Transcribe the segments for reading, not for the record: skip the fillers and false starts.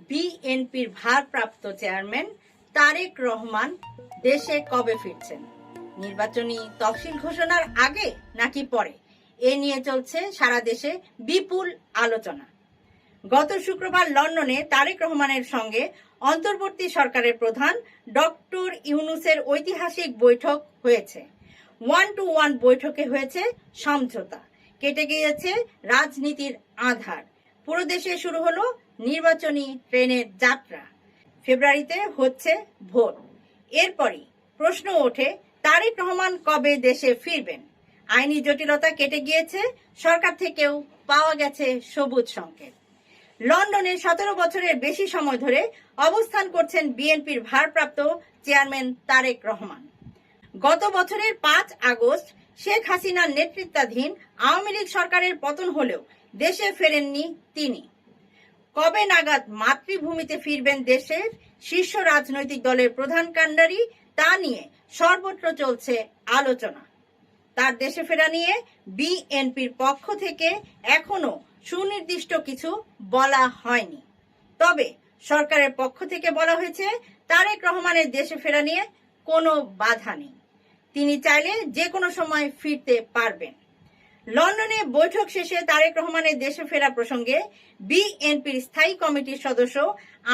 বিএনপির ভারপ্রাপ্ত চেয়ারম্যান তারেক রহমান দেশে কবে ফিরছেন? নির্বাচনী তফসিল ঘোষণার আগে নাকি পরে? এ নিয়ে চলছে সারা দেশে বিপুল আলোচনা। গত শুক্রবার লন্ডনে তারেক রহমানের সঙ্গে অন্তর্বর্তী সরকারের প্রধান ডক্টর ইউনূসের ঐতিহাসিক বৈঠক হয়েছে। 1-to-1 বৈঠকে হয়েছে সমঝোতা, কেটে গিয়েছে রাজনীতির আঁধার। পুরো দেশে শুরু হলো নির্বাচনী ট্রেনের যাত্রা। ফেব্রুয়ারিতে হচ্ছে ভোট। এরপরই প্রশ্ন ওঠে, তারেক রহমান কবে দেশে ফিরবেন? আইনি জটিলতা কেটে গিয়েছে, সরকার থেকেও পাওয়া গেছে সবুজ সংকেত। লন্ডনে 17 বছরের বেশি সময় ধরে অবস্থান করছেন বিএনপির ভারপ্রাপ্ত চেয়ারম্যান তারেক রহমান। গত বছরের 5 আগস্ট শেখ হাসিনার নেতৃত্বাধীন আওয়ামী লীগ সরকারের পতন হলেও দেশে ফেরেননি তিনি। কবে নাগাদ মাতৃভূমিতে ফিরবেন দেশের শীর্ষ রাজনৈতিক দলের প্রধান কাণ্ডারি, তা নিয়ে সর্বত্র চলছে আলোচনা। তার দেশে ফেরা নিয়ে বিএনপির পক্ষ থেকে এখনো সুনির্দিষ্ট কিছু বলা হয়নি। তবে সরকারের পক্ষ থেকে বলা হয়েছে, তারেক রহমানের দেশে ফেরা নিয়ে কোনো বাধা নেই, তিনি চাইলে যে কোনো সময় ফিরতে পারবেন। লন্ডনে বৈঠক শেষে তারেক রহমানের দেশে ফেরা প্রসঙ্গে বিএনপির স্থায়ী কমিটির সদস্য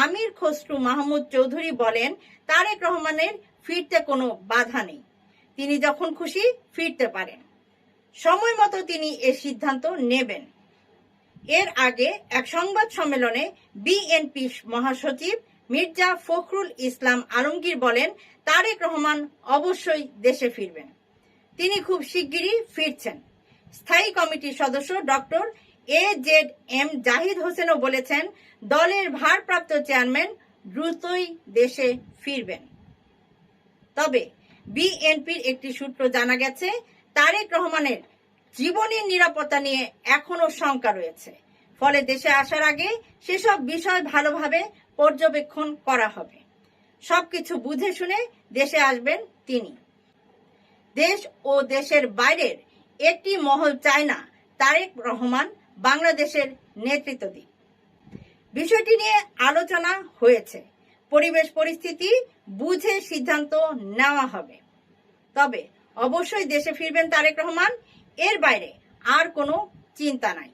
আমির খসরু মাহমুদ চৌধুরী বলেন, তারেক রহমানের ফিরতে কোনো বাধা নেই, তিনি যখন খুশি ফিরতে পারেন, সময় মতো তিনি এর সিদ্ধান্ত নেবেন। এর আগে এক সংবাদ সম্মেলনে বিএনপি মহাসচিব মির্জা ফখরুল ইসলাম আলমগীর বলেন, তারেক রহমান অবশ্যই দেশে ফিরবেন, তিনি খুব শিগগিরই ফিরছেন। স্থায়ী কমিটির সদস্য ডক্টর AZM জাহিদ হোসেনও বলেছেন, দলের ভারপ্রাপ্ত চেয়ারম্যান দ্রুতই দেশে ফিরবেন। তবে বিএনপির একটি সূত্র জানা গেছে, তারেক রহমানের জীবনের নিরাপত্তা নিয়ে এখনো শঙ্কা রয়েছে, ফলে দেশে আসার আগে সেসব বিষয় ভালোভাবে পর্যবেক্ষণ করা হবে। সবকিছু বুঝে শুনে দেশে আসবেন তিনি। দেশ ও দেশের বাইরের একটি মহল চায় না তারেক রহমান বাংলাদেশের নেতৃত্ব দিক। বিষয়টি নিয়ে আলোচনা হয়েছে, পরিবেশ পরিস্থিতি বুঝে সিদ্ধান্ত নেওয়া হবে। তবে অবশ্যই দেশে ফিরবেন তারেক রহমান, এর বাইরে আর কোনো চিন্তা নাই।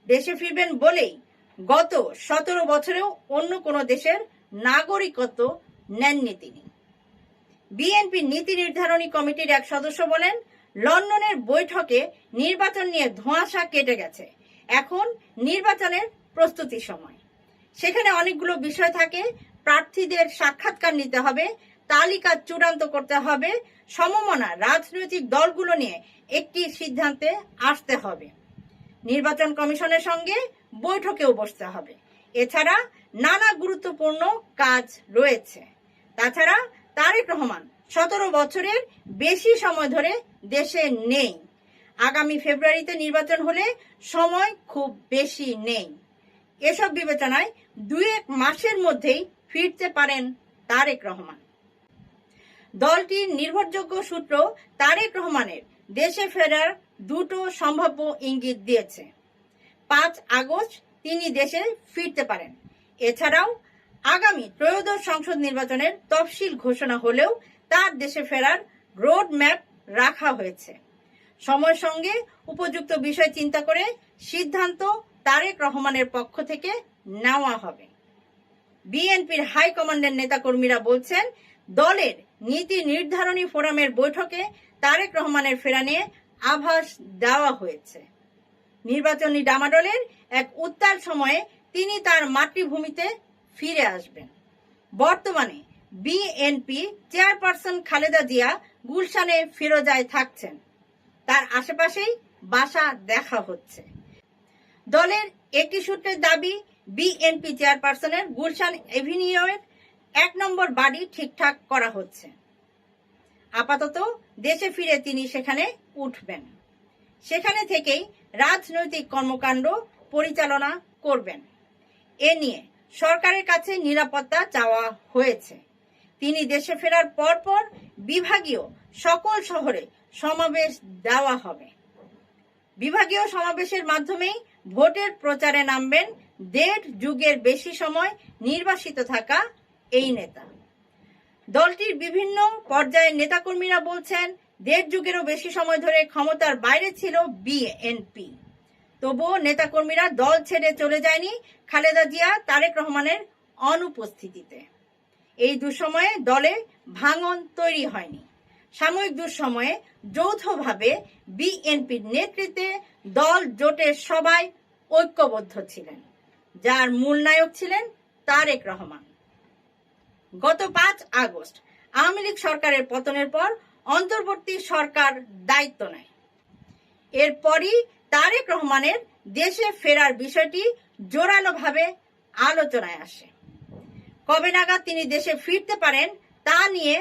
দেশে ফিরবেন বলেই গত 17 বছরেও অন্য কোনো দেশের নাগরিকত্ব নেননি তিনি। বিএনপির নীতি নির্ধারণী কমিটির এক সদস্য বলেন, লন্ডনের বৈঠকে নির্বাচন নিয়ে ধোঁয়াশা কেটে গেছে, এখন নির্বাচনের প্রস্তুতির সময়। সেখানে অনেকগুলো বিষয় থাকে, প্রার্থীদের সাক্ষাৎকার নিতে হবে, তালিকা চূড়ান্ত করতে হবে, সমমনা রাজনৈতিক দলগুলো নিয়ে একটি সিদ্ধান্তে আসতে হবে, নির্বাচন কমিশনের সঙ্গে বৈঠকেও বসতে হবে। এছাড়া নানা গুরুত্বপূর্ণ কাজ রয়েছে। তাছাড়া তারেক রহমান 17 বছরের বেশি সময় ধরে দেশে নেই। আগামী ফেব্রুয়ারিতে নির্বাচন হলে সময় খুব বেশি নেই। এসব বিবেচনায় 2-1 মাসের মধ্যেই ফিরতে পারেন তারেক রহমান। দলটির নির্ভরযোগ্য সূত্র তারেক রহমানের দেশে ফেরার দুটো সম্ভাব্য ইঙ্গিত দিয়েছে। 5 আগস্ট তিনি দেশে ফিরতে পারেন। এছাড়াও আগামী ত্রয়োদশ সংসদ নির্বাচনের তফসিল ঘোষণা হলেও তার দেশে ফেরার রোড ম্যাপ রাখা হয়েছে। সময়ের সঙ্গে উপযুক্ত বিষয় চিন্তা করে সিদ্ধান্ত তারেক রহমানের পক্ষ থেকে নেওয়া হবে। বিএনপির হাইকমান্ডের নেতাকর্মীরা বলছেন, দলের নীতি নির্ধারণী ফোরামের বৈঠকে তারেক রহমানের ফেরা নিয়ে আভাস দেওয়া হয়েছে। নির্বাচনী ডামাডোলের এক উত্তাল সময়ে তিনি তার মাতৃভূমিতে ফিরে আসবেন। বর্তমানে বিএনপি চেয়ারপারসন খালেদা জিয়া গুলশানে ফিরোজায় থাকছেন, তার আশেপাশেই বাসা দেখা হচ্ছে। দলের একটি সূত্রের দাবি, বিএনপি চেয়ারপারসনের গুলশান এভিনিউয়ের 1 নম্বর বাড়ি ঠিকঠাক করা হচ্ছে। আপাতত দেশে ফিরে তিনি সেখানে উঠবেন, সেখানে থেকেই রাজনৈতিক কর্মকাণ্ড পরিচালনা করবেন। এ নিয়ে সরকারের কাছে নিরাপত্তা চাওয়া হয়েছে। তিনি দেশে ফেরার পরপর বিভাগীয় সকল শহরে সমাবেশ দেওয়া হবে। বিভাগীয় সমাবেশের মাধ্যমেই ভোটের প্রচারে নামবেন দেড় যুগের বেশি সময় নির্বাসিত থাকা এই নেতা। দলটির বিভিন্ন পর্যায়ের নেতাকর্মীরা বলছেন, দেড় যুগেরও বেশি সময় ধরে ক্ষমতার বাইরে ছিল বিএনপি। তবুও নেতাকর্মীরা দল ছেড়ে চলে যায়নি খালেদা জিয়া তারেক রহমানের অনুপস্থিতিতে। এই দুঃসময়ে দলে ভাঙন তৈরি হয়নি। সাময়িক দুঃসময়ে যৌথভাবে বিএনপির নেতৃত্বে দল জোটের সবাই ঐক্যবদ্ধ ছিলেন, যার মূল নায়ক ছিলেন তারেক রহমান। গত 5 আগস্ট আওয়ামী লীগ সরকারের পতনের পর অন্তর্বর্তী সরকার দায়িত্ব নেয়। এরপরই তারেক রহমানের দেশে ফেরার বিষয়টি জোরালোভাবে আলোচনায় আসে। কবে নাগাদ তিনি দেশে ফিরতে পারেন তা নিয়ে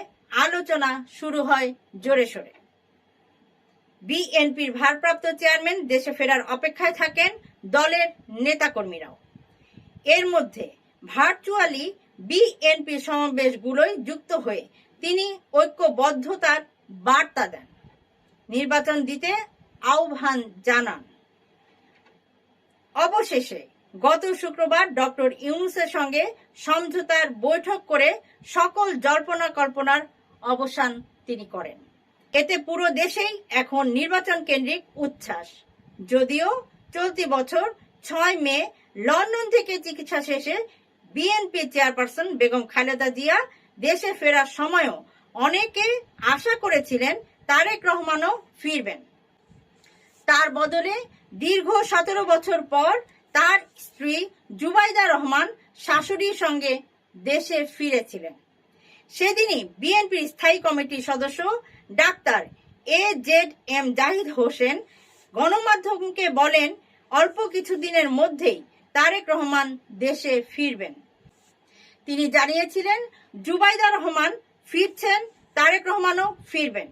আলোচনা শুরু হয় জোরে সোরে। বিএনপির ভারপ্রাপ্ত চেয়ারম্যান দেশে ফেরার অপেক্ষায় থাকেন দলের নেতাকর্মীরাও। এর মধ্যে ভার্চুয়ালি বিএনপি সমাবেশগুলোয় যুক্ত হয়ে তিনি ঐক্যবদ্ধতার বার্তা দেন, নির্বাচন দিতে আহ্বান জানান। অবশেষে গত শুক্রবার ডক্টর ইউনূসের সঙ্গে সমঝোতার বৈঠক করে সকল জল্পনা কল্পনার অবসান তিনি করেন। এতে পুরো দেশেই এখন নির্বাচন কেন্দ্রিক উচ্ছ্বাস। যদিও চলতি বছর 6 মে লন্ডন থেকে চিকিৎসা শেষে বিএনপি চেয়ারপারসন বেগম খালেদা জিয়া দেশে ফেরার সময়ও অনেকে আশা করেছিলেন তারেক রহমানও ফিরবেন। তার বদলে দীর্ঘ 17 বছর পর তার স্ত্রী জুবাইদা রহমান শাশুড়ির সঙ্গে দেশে ফিরেছিলেন। সেদিনই বিএনপির স্থায়ী কমিটির সদস্য ডাক্তার AZM জাহিদ হোসেন গণমাধ্যমকে বলেন, অল্প কিছুদিনের মধ্যেই তারেক রহমান দেশে ফিরবেন। তিনি জানিয়েছিলেন, জুবাইদা রহমান ফিরছেন, তারেক রহমানও ফিরবেন।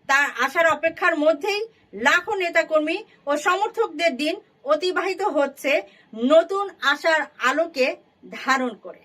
তার আসার অপেক্ষার মধ্যেই লাখো নেতাকর্মী ও সমর্থকদের দিন অতিবাহিত হচ্ছে নতুন আশার আলোকে ধারণ করে।